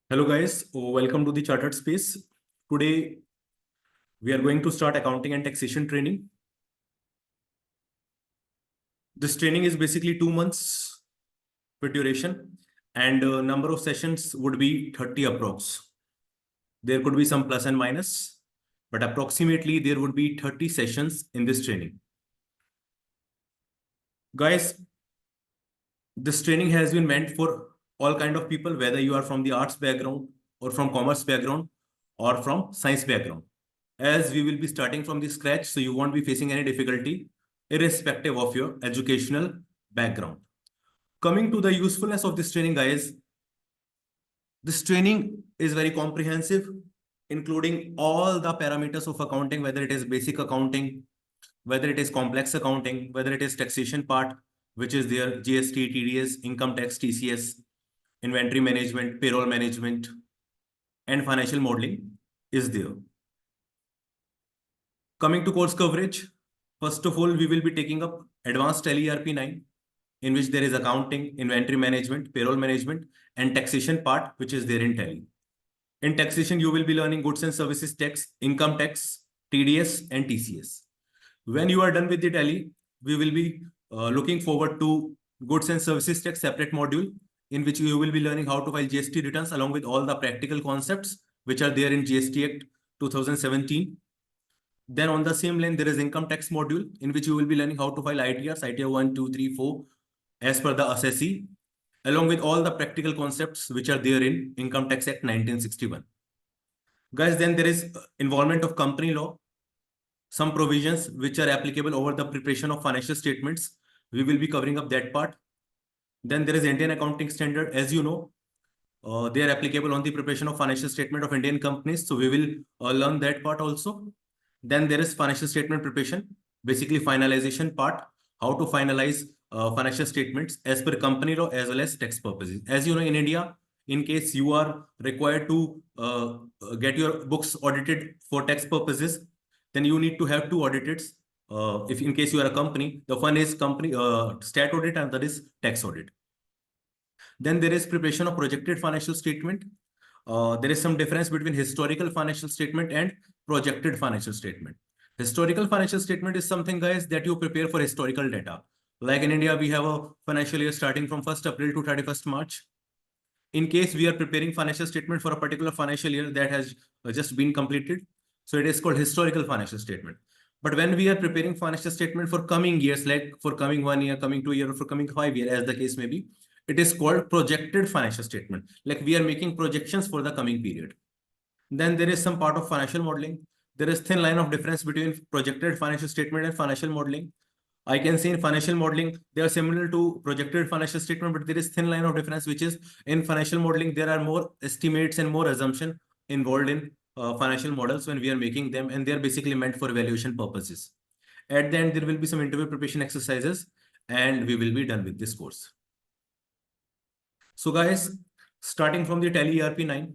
Hello guys, welcome to the Chartered Space. Today we are going to start accounting and taxation training. This training is basically 2 months for duration and number of sessions would be 30 approx. There could be some plus and minus, but approximately there would be 30 sessions in this training. Guys, this training has been meant for all kind of people, whether you are from the arts background or from commerce background or from science background. As we will be starting from the scratch, so you won't be facing any difficulty irrespective of your educational background. Coming to the usefulness of this training, guys, this training is very comprehensive, including all the parameters of accounting, whether it is basic accounting, whether it is complex accounting, whether it is taxation part, which is their GST, TDS, income tax, TCS, inventory management, payroll management, and financial modeling is there. Coming to course coverage, first of all, we will be taking up Advanced Tally ERP 9, in which there is accounting, inventory management, payroll management, and taxation part, which is there in Tally. In taxation, you will be learning goods and services tax, income tax, TDS, and TCS. When you are done with the Tally, we will be looking forward to goods and services tax separate module, in which you will be learning how to file GST returns along with all the practical concepts which are there in GST Act 2017. Then on the same line, there is income tax module in which you will be learning how to file ITRs, ITR 1, 2, 3, 4, as per the assessee, along with all the practical concepts which are there in Income Tax Act 1961. Guys, then there is involvement of company law, some provisions which are applicable over the preparation of financial statements. We will be covering up that part. Then there is Indian accounting standard. As you know, they are applicable on the preparation of financial statement of Indian companies. So we will learn that part also. Then there is financial statement preparation, basically finalization part, how to finalize financial statements as per company law as well as tax purposes. As you know, in India, in case you are required to get your books audited for tax purposes, then you need to have two auditors. If in case you are a company, the one is company stat audit and that is tax audit. Then there is preparation of projected financial statement. There is some difference between historical financial statement and projected financial statement. Historical financial statement is something, guys, that you prepare for historical data. Like in India, we have a financial year starting from 1st April to 31st March. In case we are preparing financial statement for a particular financial year that has just been completed, so it is called historical financial statement. But when we are preparing financial statement for coming years, like for coming 1 year, coming 2 year, or for coming 5 year, as the case may be, it is called projected financial statement. Like we are making projections for the coming period. Then there is some part of financial modeling. There is thin line of difference between projected financial statement and financial modeling. I can say in financial modeling, they are similar to projected financial statement, but there is thin line of difference, which is in financial modeling, there are more estimates and more assumption involved in financial models when we are making them, and they are basically meant for evaluation purposes. At the end, there will be some interview preparation exercises, and we will be done with this course. So guys, starting from the Tally ERP 9,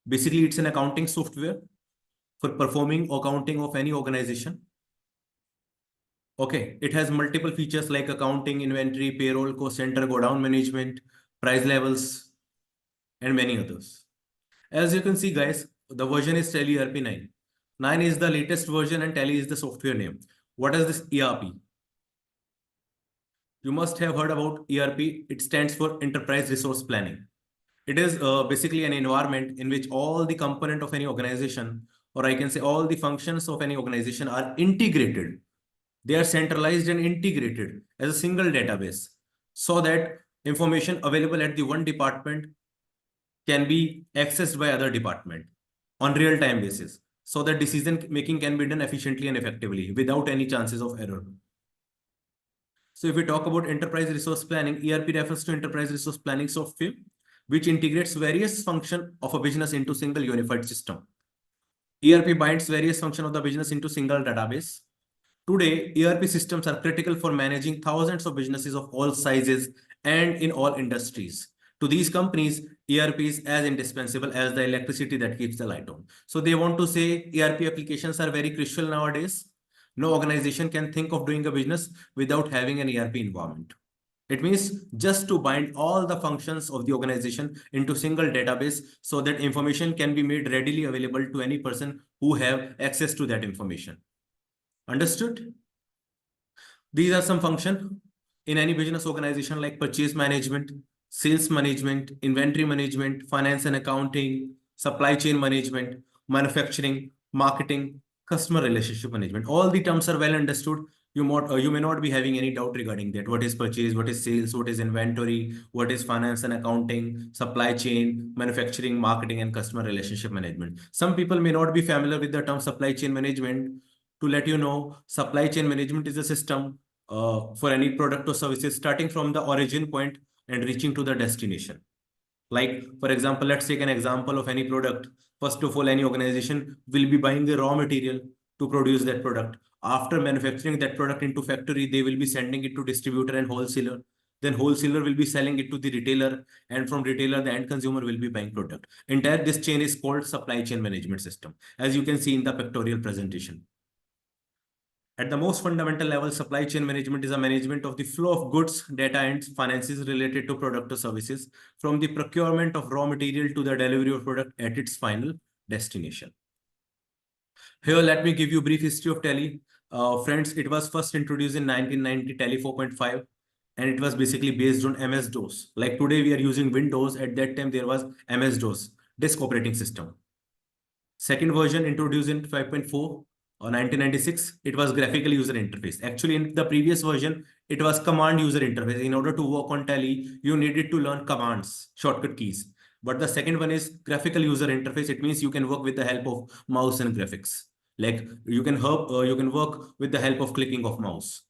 basically it's an accounting software for performing accounting of any organization. Okay, it has multiple features like accounting, inventory, payroll, cost center, godown management, price levels, and many others. As you can see, guys, the version is Tally ERP 9. 9 is the latest version and Tally is the software name. What is this ERP? You must have heard about ERP. It stands for Enterprise Resource Planning. It is basically an environment in which all the component of any organization, or I can say all the functions of any organization, are integrated. They are centralized and integrated as a single database so that information available at the one department can be accessed by other department on real-time basis, so that decision making can be done efficiently and effectively without any chances of error. So if we talk about enterprise resource planning, ERP refers to enterprise resource planning software, which integrates various functions of a business into single unified system. ERP binds various functions of the business into single database. Today, ERP systems are critical for managing thousands of businesses of all sizes and in all industries. To these companies, ERP is as indispensable as the electricity that keeps the light on. So they want to say ERP applications are very crucial nowadays. No organization can think of doing a business without having an ERP environment. It means just to bind all the functions of the organization into single database so that information can be made readily available to any person who have access to that information. Understood? These are some functions in any business organization like purchase management, sales management, inventory management, finance and accounting, supply chain management, manufacturing, marketing, customer relationship management. All the terms are well understood. You may not be having any doubt regarding that. What is purchase, what is sales, what is inventory, what is finance and accounting, supply chain, manufacturing, marketing, and customer relationship management. Some people may not be familiar with the term supply chain management. To let you know, supply chain management is a system for any product or services starting from the origin point and reaching to the destination. Like, for example, let's take an example of any product. First of all, any organization will be buying the raw material to produce that product. After manufacturing that product into factory, they will be sending it to distributor and wholesaler. Then wholesaler will be selling it to the retailer, and from retailer, the end consumer will be buying product. Entire this chain is called supply chain management system, as you can see in the pictorial presentation. At the most fundamental level, supply chain management is a management of the flow of goods, data, and finances related to product or services, from the procurement of raw material to the delivery of product at its final destination. Here, let me give you a brief history of Tally. Friends, it was first introduced in 1990, Tally 4.5, and it was basically based on MS-DOS. Like today, we are using Windows. At that time, there was MS-DOS, disk operating system. Second version introduced in 5.4 or 1996, it was graphical user interface. Actually, in the previous version, it was command user interface. In order to work on Tally, you needed to learn commands, shortcut keys. But the second one is graphical user interface. It means you can work with the help of mouse and graphics. Like you can work with the help of clicking of mouse.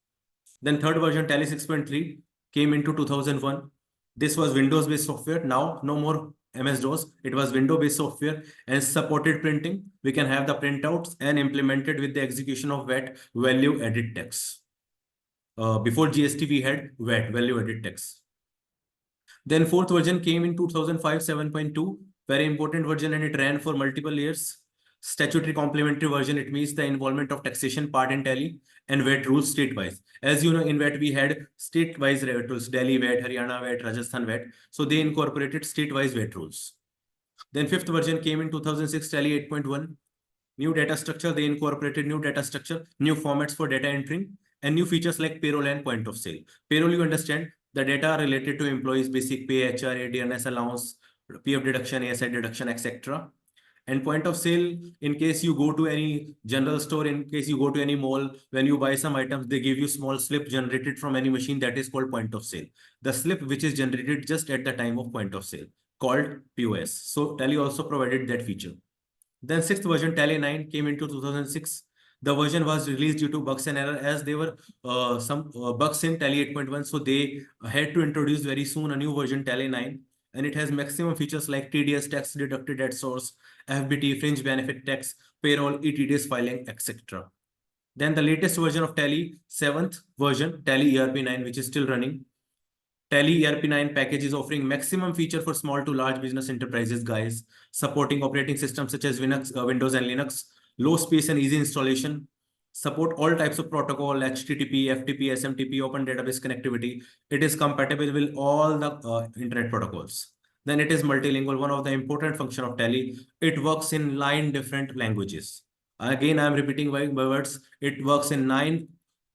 Then third version, Tally 6.3, came into 2001. This was Windows-based software. Now, no more MS-DOS. It was Windows-based software and supported printing. We can have the printouts and implemented with the execution of VAT, value added tax. Before GST, we had VAT, value added tax. Then fourth version came in 2005, 7.2, very important version, and it ran for multiple years. Statutory complementary version, it means the involvement of taxation part in Tally and VAT rules state-wise. As you know, in VAT, we had state-wise VAT rules, Delhi VAT, Haryana VAT, Rajasthan VAT. So they incorporated state-wise VAT rules. Then fifth version came in 2006, Tally 8.1. New data structure, they incorporated new data structure, new formats for data entering, and new features like payroll and point of sale. Payroll, you understand, the data related to employees, basic pay, HR, ADNS allowance, PF deduction, ASI deduction, etc. And point of sale, in case you go to any general store, in case you go to any mall, when you buy some items, they give you small slip generated from any machine that is called point of sale. The slip which is generated just at the time of point of sale, called POS. So Tally also provided that feature. Then sixth version, Tally 9, came into 2006. The version was released due to bugs and error, as there were some bugs in Tally 8.1. So they had to introduce very soon a new version, Tally 9. And it has maximum features like TDS, tax deducted at source, FBT, fringe benefit tax, payroll, ETDS filing, etc. Then the latest version of Tally, 7th version, Tally ERP 9, which is still running. Tally ERP 9 package is offering maximum feature for small to large business enterprises, guys, supporting operating systems such as Windows and Linux, low space and easy installation, support all types of protocol, HTTP, FTP, SMTP, open database connectivity. It is compatible with all the internet protocols. Then it is multilingual, one of the important function of Tally. It works in 9 different languages. Again, I'm repeating my words. It works in 9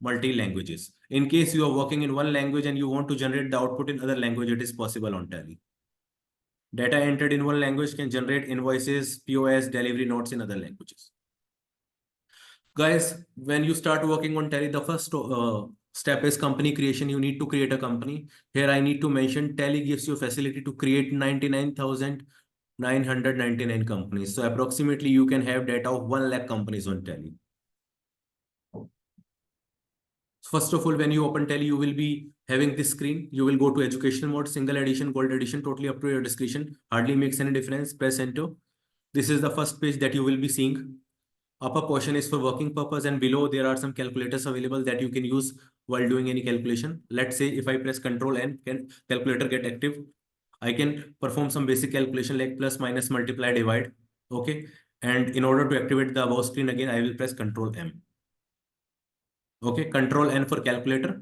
multi-languages. In case you are working in one language and you want to generate the output in other language, it is possible on Tally. Data entered in one language can generate invoices, POS, delivery notes in other languages. Guys, when you start working on Tally, the first step is company creation. You need to create a company. Here I need to mention Tally gives you facility to create 99,999 companies. So approximately you can have data of 1 lakh companies on Tally. First of all, when you open Tally, you will be having this screen. You will go to education mode, single edition, gold edition, totally up to your discretion. Hardly makes any difference. Press enter. This is the first page that you will be seeing. Upper portion is for working purpose, and below there are some calculators available that you can use while doing any calculation. Let's say if I press Control N, can calculator get active? I can perform some basic calculation like plus, minus, multiply, divide. Okay. And in order to activate the above screen again, I will press Control M. Okay, Control N for calculator.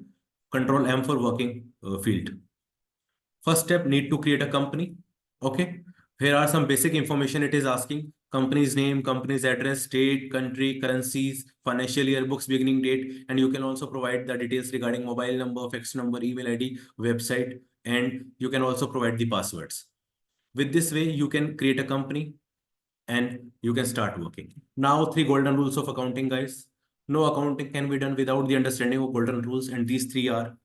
Control M for working field. First step, need to create a company. Okay. Here are some basic information it is asking. Company's name, company's address, state, country, currencies, financial year, books beginning date, and you can also provide the details regarding mobile number, fax number, email ID, website, and you can also provide the passwords. With this way, you can create a company and you can start working. Now, 3 golden rules of accounting, guys. No accounting can be done without the understanding of golden rules, and these 3 are: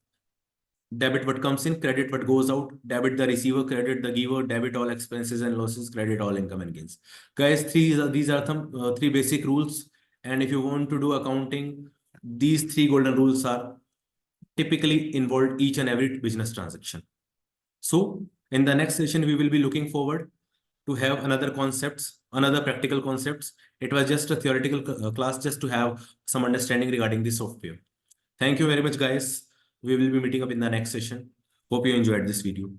debit what comes in, credit what goes out, debit the receiver, credit the giver, debit all expenses and losses, credit all income and gains. Guys, these are some 3 basic rules. And if you want to do accounting, these 3 golden rules are typically involved each and every business transaction. So in the next session, we will be looking forward to have another practical concepts. It was just a theoretical class just to have some understanding regarding the software. Thank you very much, guys. We will be meeting up in the next session. Hope you enjoyed this video.